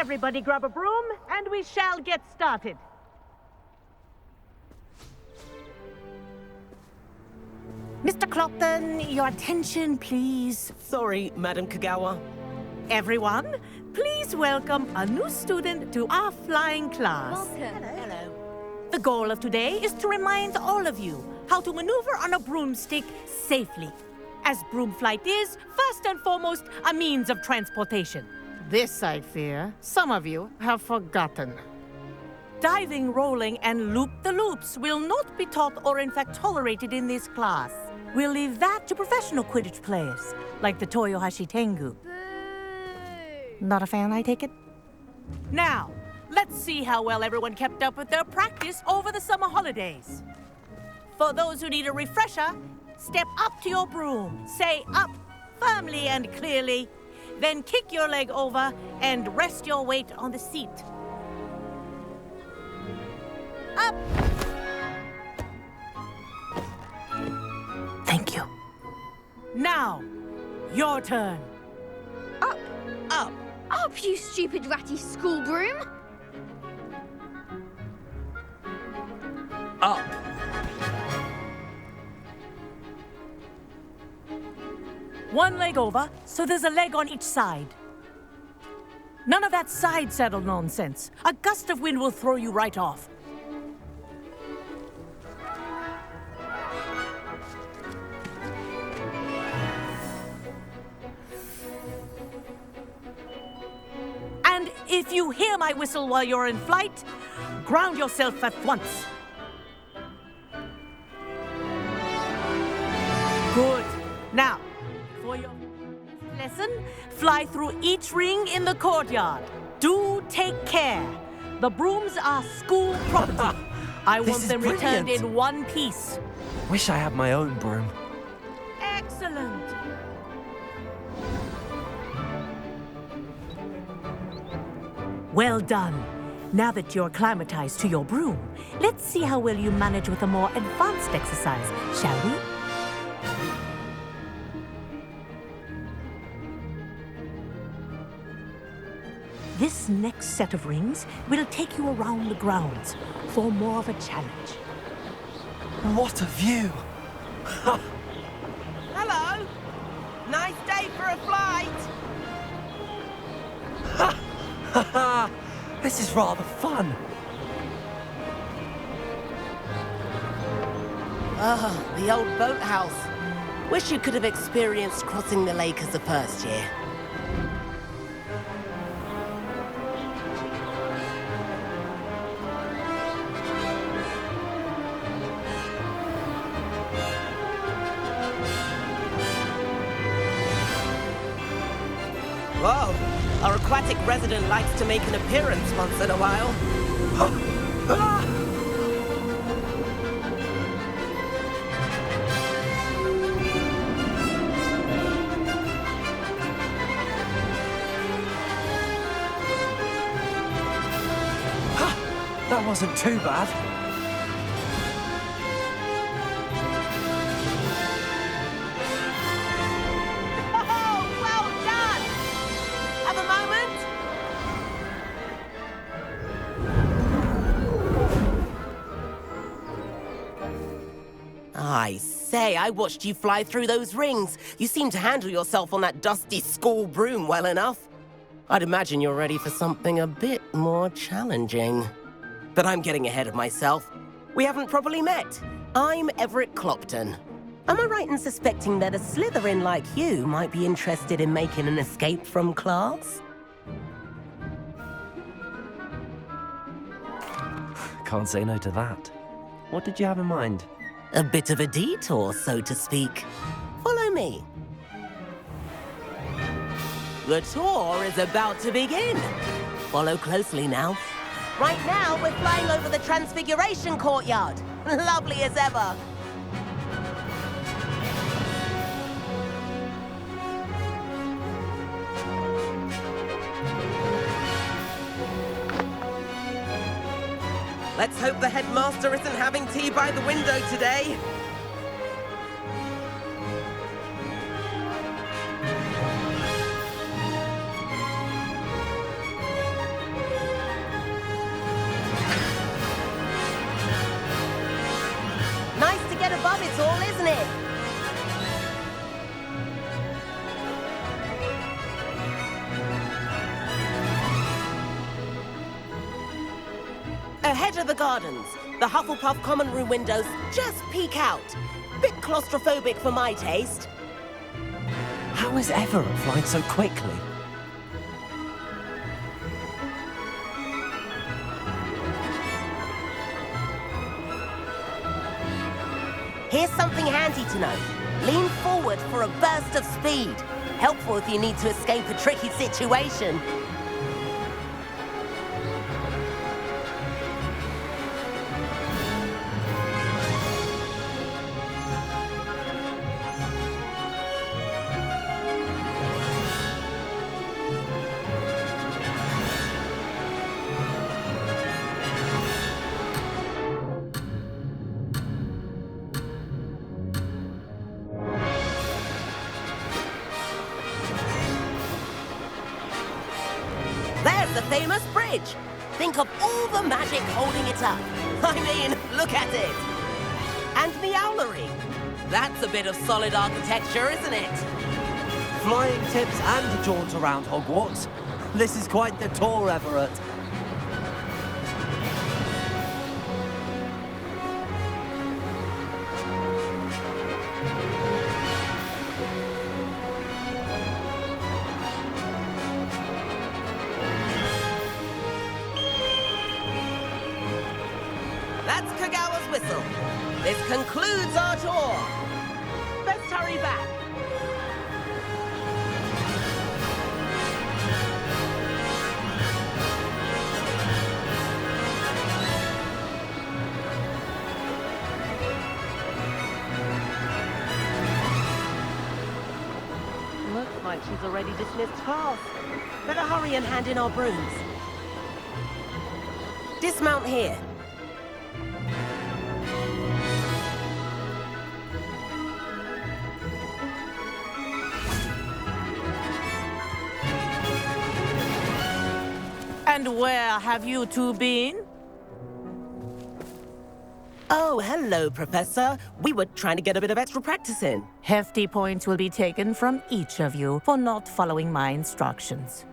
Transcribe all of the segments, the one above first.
Everybody grab a broom, and we shall get started. Mr. Clopton, your attention, please. Sorry, Madam Kagawa. Everyone, please welcome a new student to our flying class. Welcome. Hello. The goal of today is to remind all of you how to maneuver on a broomstick safely, as broom flight is, first and foremost, a means of transportation. This, I fear, some of you have forgotten. Diving, rolling, and loop-the-loops will not be taught or in fact tolerated in this class. We'll leave that to professional Quidditch players, like the Toyohashi Tengu. Boo! Not a fan, I take it? Now, let's see how well everyone kept up with their practice over the summer holidays. For those who need a refresher, step up to your broom, say up firmly and clearly, then kick your leg over and rest your weight on the seat. Up! Thank you. Now, your turn. Up! Up. Up, you stupid ratty school broom! Up. One leg over, so there's a leg on each side. None of that side saddle nonsense. A gust of wind will throw you right off. And if you hear my whistle while you're in flight, ground yourself at once. Good. Now, for your lesson, fly through each ring in the courtyard. Do take care. The brooms are school property. I This want is them returned brilliant. in one piece. Wish I had my own broom. Excellent. Well done. Now that you're acclimatized to your broom, let's see how well you manage with a more advanced exercise, shall we? This next set of rings will take you around the grounds for more of a challenge. What a view! Hello. Nice day for a flight. This is rather fun. Ah, the old boathouse. Wish you could have experienced crossing the lake as a first year. Whoa! Our aquatic resident likes to make an appearance once in a while. That wasn't too bad. Oh, well done! Have a moment? I say, I watched you fly through those rings. You seem to handle yourself on that dusty school broom well enough. I'd imagine you're ready for something a bit more challenging. But I'm getting ahead of myself. We haven't properly met. I'm Everett Clopton. Am I right in suspecting that a Slytherin like you might be interested in making an escape from class? Can't say no to that. What did you have in mind? A bit of a detour, so to speak. Follow me. The tour is about to begin. Follow closely now. Right now, we're flying over the Transfiguration Courtyard. Lovely as ever. Let's hope the headmaster isn't having tea by the window today. isn't it? Ahead of the gardens, the Hufflepuff common room windows just peek out. Bit claustrophobic for my taste. How is Everett flying so quickly? Here's something handy to know. Lean forward for a burst of speed. Helpful if you need to escape a tricky situation. There's the famous bridge. Think of all the magic holding it up. I mean, look at it. And the owlery. That's a bit of solid architecture, isn't it? Flying tips and a jaunt around Hogwarts. This is quite the tour, Everett. That's Kagawa's whistle. This concludes our tour. Let's hurry back. Looks like she's already dismissed class. Better hurry and hand in our brooms. Dismount here. And where have you two been? Oh, hello, Professor. We were trying to get a bit of extra practice in. Hefty points will be taken from each of you for not following my instructions.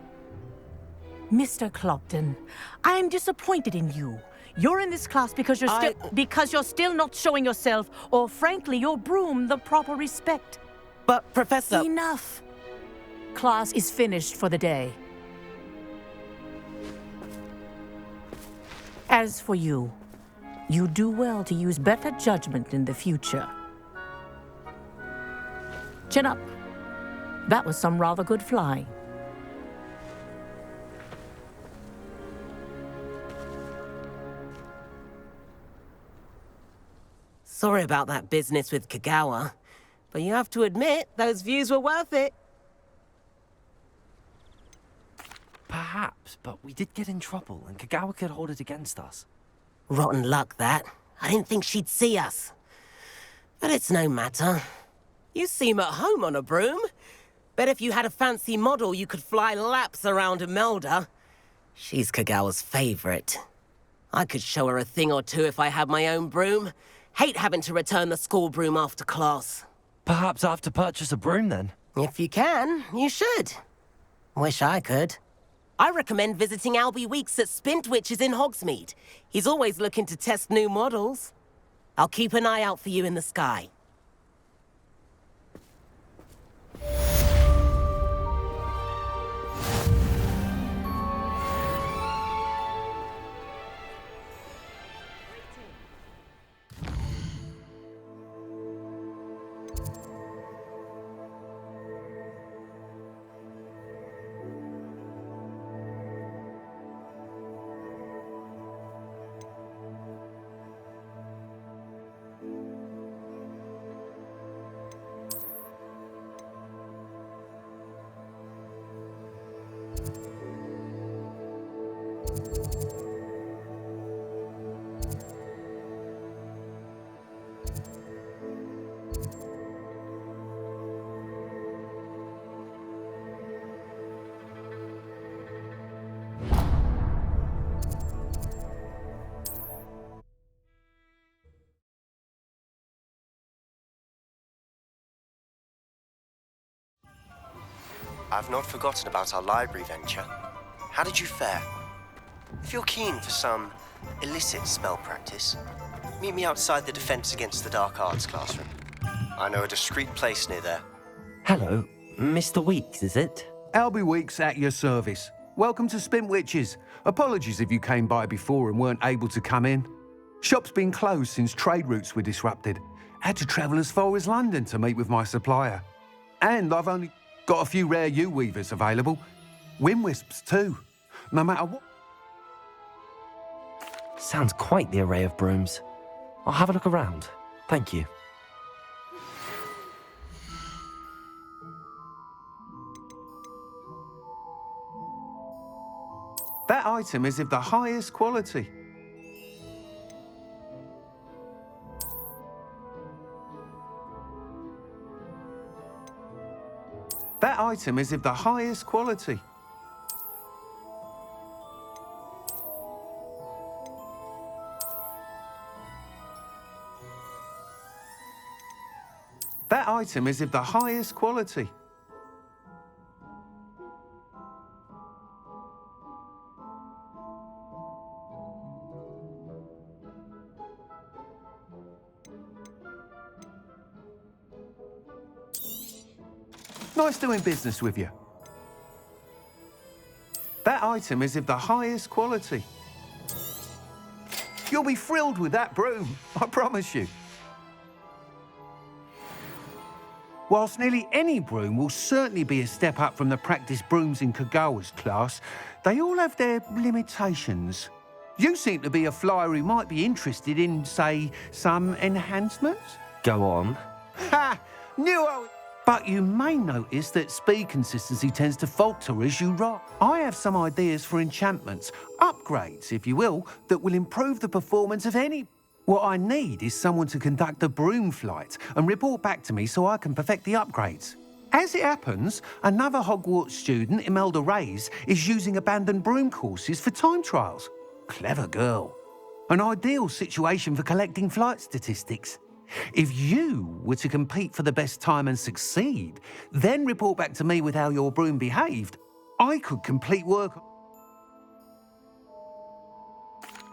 Mr. Clopton, I'm disappointed in you. You're in this class because you're still not showing yourself, or frankly, your broom the proper respect. But, Professor... Enough. Class is finished for the day. As for you, you do well to use better judgment in the future. Chin up. That was some rather good flying. Sorry about that business with Kagawa, but you have to admit, those views were worth it. Perhaps, but we did get in trouble, and Kagawa could hold it against us. Rotten luck, that. I didn't think she'd see us. But it's no matter. You seem at home on a broom. Bet if you had a fancy model, you could fly laps around Imelda. She's Kagawa's favorite. I could show her a thing or two if I had my own broom. Hate having to return the school broom after class. Perhaps I have to purchase a broom, then? If you can, you should. Wish I could. I recommend visiting Albie Weeks at Spintwitches in Hogsmeade. He's always looking to test new models. I'll keep an eye out for you in the sky. I've not forgotten about our library venture. How did you fare? If you're keen for some illicit spell practice, meet me outside the Defense Against the Dark Arts classroom. I know a discreet place near there. Hello, Mr. Weeks, is it? Albie Weeks at your service. Welcome to Spintwitches. Apologies if you came by before and weren't able to come in. Shop's been closed since trade routes were disrupted. Had to travel as far as London to meet with my supplier. And I've only got a few rare U-weavers available. Windwisps too. No matter what. Sounds quite the array of brooms. I'll have a look around. Thank you. That item is of the highest quality. That item is of the highest quality. That item is of the highest quality. Nice doing business with you. That item is of the highest quality. You'll be thrilled with that broom, I promise you. Whilst nearly any broom will certainly be a step up from the practice brooms in Kagawa's class, they all have their limitations. You seem to be a flyer who might be interested in, say, some enhancements? Go on. Ha! Knew I would. But you may notice that speed consistency tends to falter as you rock. I have some ideas for enchantments, upgrades, if you will, that will improve the performance of any. What I need is someone to conduct a broom flight and report back to me so I can perfect the upgrades. As it happens, another Hogwarts student, Imelda Reyes, is using abandoned broom courses for time trials. Clever girl. An ideal situation for collecting flight statistics. If you were to compete for the best time and succeed, then report back to me with how your broom behaved, I could complete work.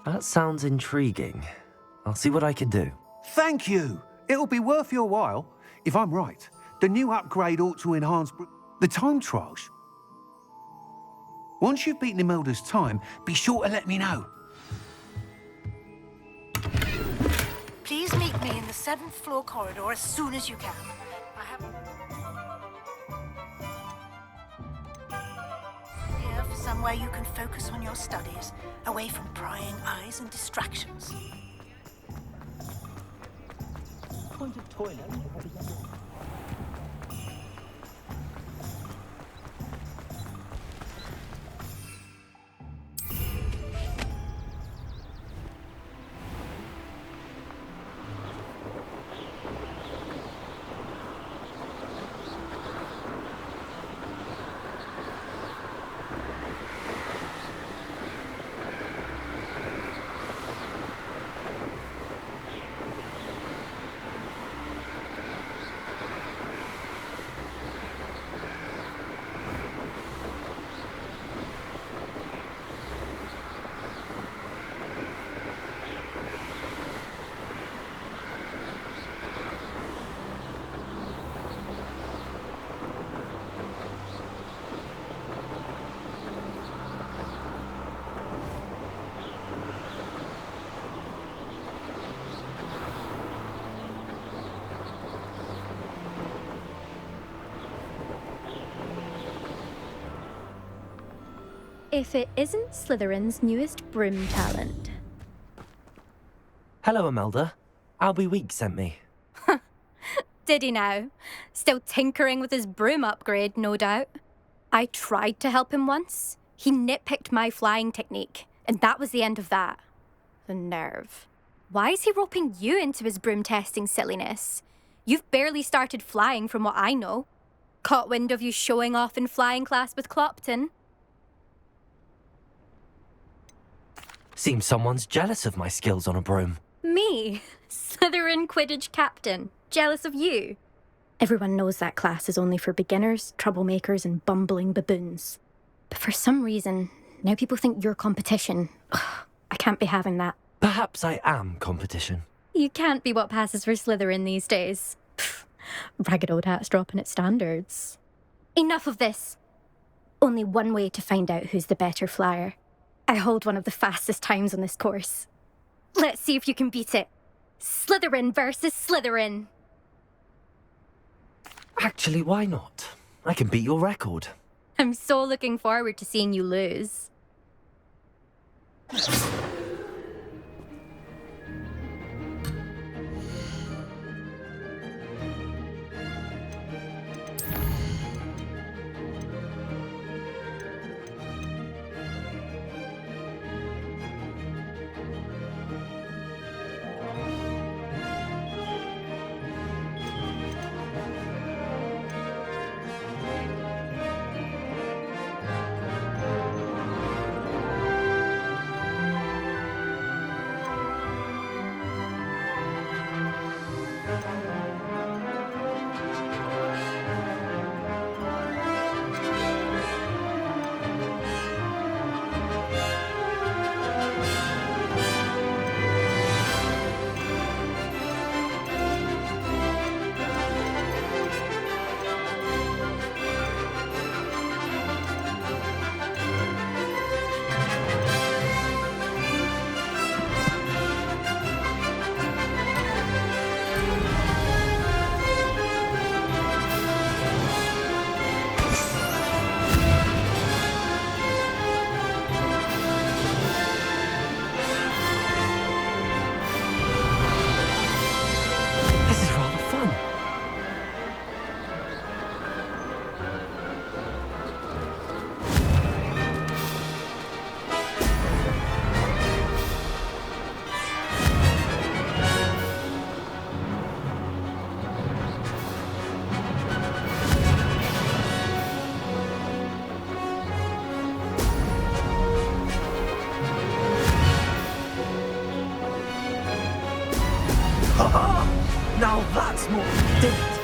That sounds intriguing. I'll see what I can do. Thank you. It'll be worth your while. If I'm right, the new upgrade ought to enhance the time trials. Once you've beaten Imelda's time, be sure to let me know. Please meet me in the 7th floor corridor as soon as you can. I have... Here for somewhere you can focus on your studies, away from prying eyes and distractions. If it isn't Slytherin's newest broom talent. Hello, Imelda. Albie Weeks sent me. Did he now? Still tinkering with his broom upgrade, no doubt. I tried to help him once. He nitpicked my flying technique, and that was the end of that. The nerve. Why is he roping you into his broom testing silliness? You've barely started flying from what I know. Caught wind of you showing off in flying class with Clopton. Seems someone's jealous of my skills on a broom. Me? Slytherin Quidditch captain. Jealous of you? Everyone knows that class is only for beginners, troublemakers, and bumbling baboons. But for some reason, now people think you're competition. Ugh, I can't be having that. Perhaps I am competition. You can't be what passes for Slytherin these days. Pfft, ragged old hat's dropping its standards. Enough of this. Only one way to find out who's the better flyer. I hold one of the fastest times on this course. Let's see if you can beat it. Slytherin versus Slytherin. Actually, why not? I can beat your record. I'm so looking forward to seeing you lose. This is rather fun. Now that's more did it.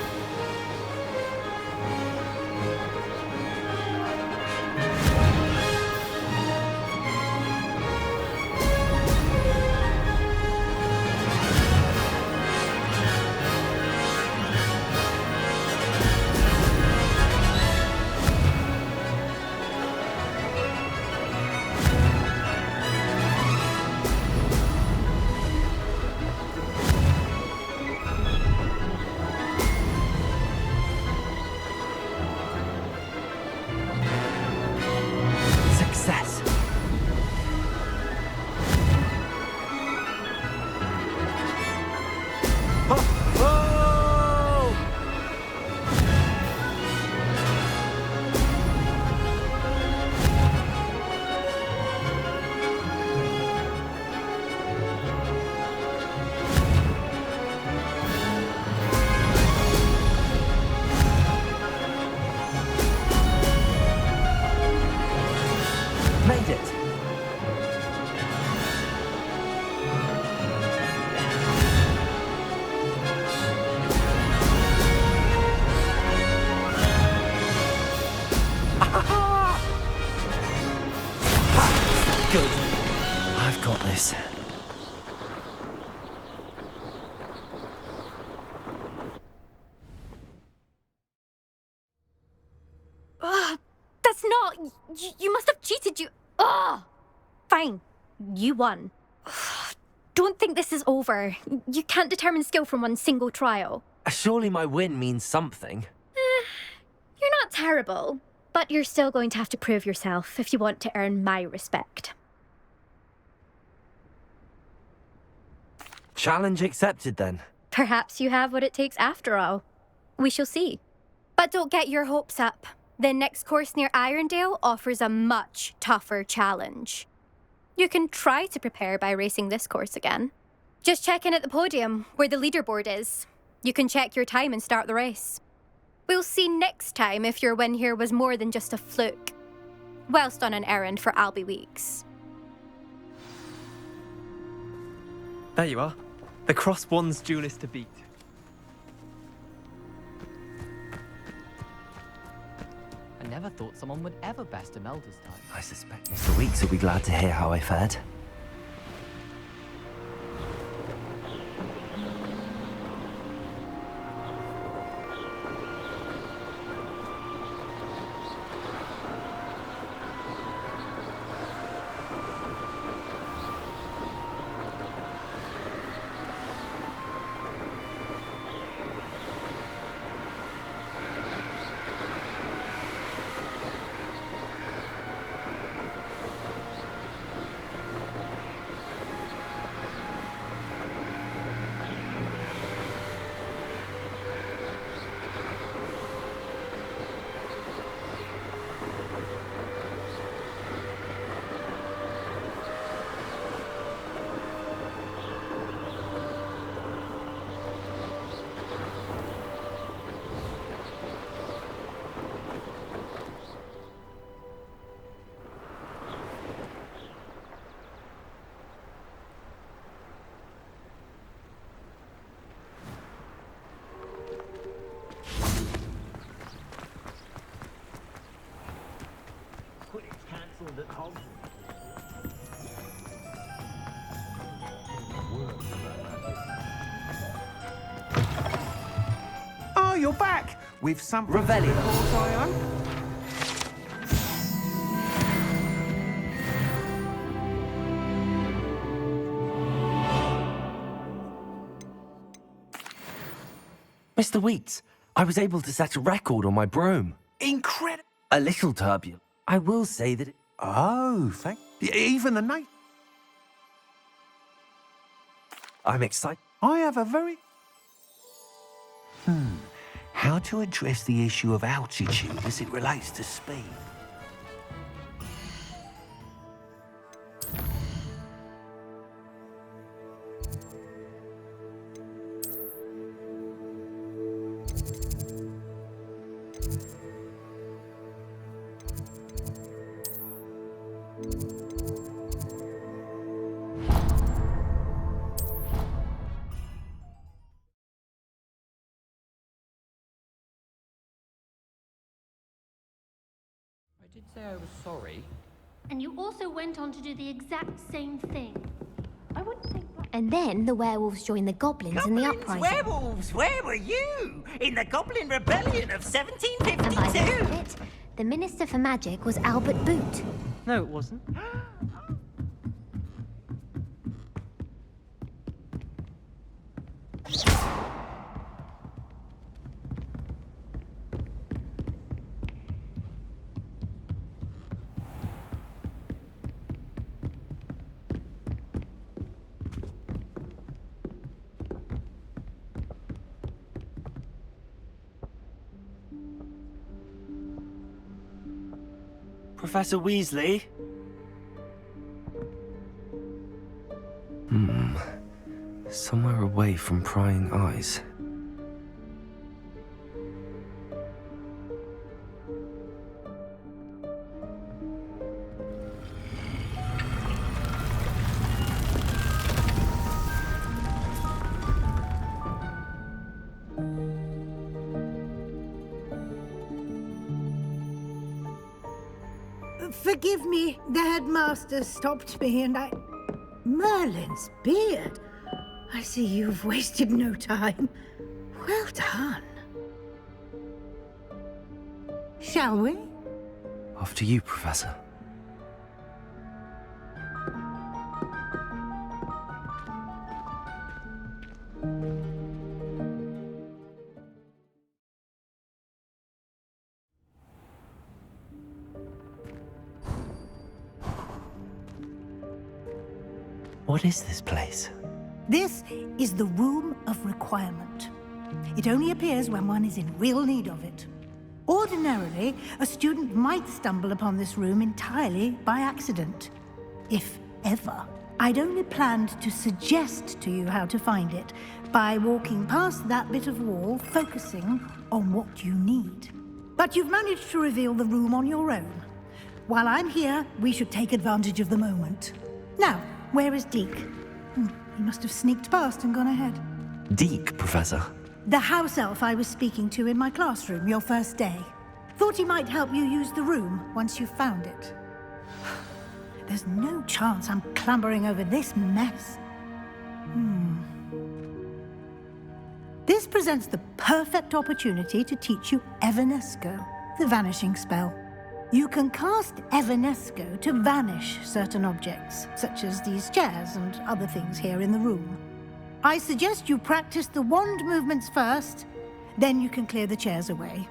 Success. Oh! Made it. Good. I've got this. That's not... You must have cheated, you... Ugh! Fine. You won. Don't think this is over. You can't determine skill from one single trial. Surely my win means something. You're not terrible, but you're still going to have to prove yourself if you want to earn my respect. Challenge accepted then. Perhaps you have what it takes after all. We shall see. But don't get your hopes up. The next course near Irondale offers a much tougher challenge. You can try to prepare by racing this course again. Just check in at the podium, where the leaderboard is. You can check your time and start the race. We'll see next time if your win here was more than just a fluke. Whilst on an errand for Albie Weeks. There you are. The Cross Wands duelist to beat. never thought someone would ever best Imelda's time. I suspect Mr. Weeks will be glad to hear how I fared. Oh, you're back! With some... Revelio. Course I am. Mr. Weeks, I was able to set a record on my broom. Incredible. A little turbulent. I will say that it... Oh, thank... Even the night... I'm excited. I have a very... How to address the issue of altitude as it relates to speed? I did say I was sorry. And you also went on to do the exact same thing. I wouldn't think that... And then the werewolves joined the goblins in the uprising. Werewolves, where were you? In the Goblin Rebellion of And by the end 1752? of it, the Minister for Magic was Albert Boot. No, it wasn't. Professor Weasley? Somewhere away from prying eyes. Forgive me, the headmaster stopped me and I... Merlin's beard. I see you've wasted no time. Well done. Shall we? After you, Professor. What is this place? This is the Room of Requirement. It only appears when one is in real need of it. Ordinarily, a student might stumble upon this room entirely by accident, if ever. I'd only planned to suggest to you how to find it by walking past that bit of wall, focusing on what you need. But you've managed to reveal the room on your own. While I'm here, we should take advantage of the moment. Now, where is Deke? He must have sneaked past and gone ahead. Deke, Professor. The house elf I was speaking to in my classroom your first day. Thought he might help you use the room once you've found it. There's no chance I'm clambering over this mess. This presents the perfect opportunity to teach you Evanesco, the vanishing spell. You can cast Evanesco to vanish certain objects, such as these chairs and other things here in the room. I suggest you practice the wand movements first, then you can clear the chairs away.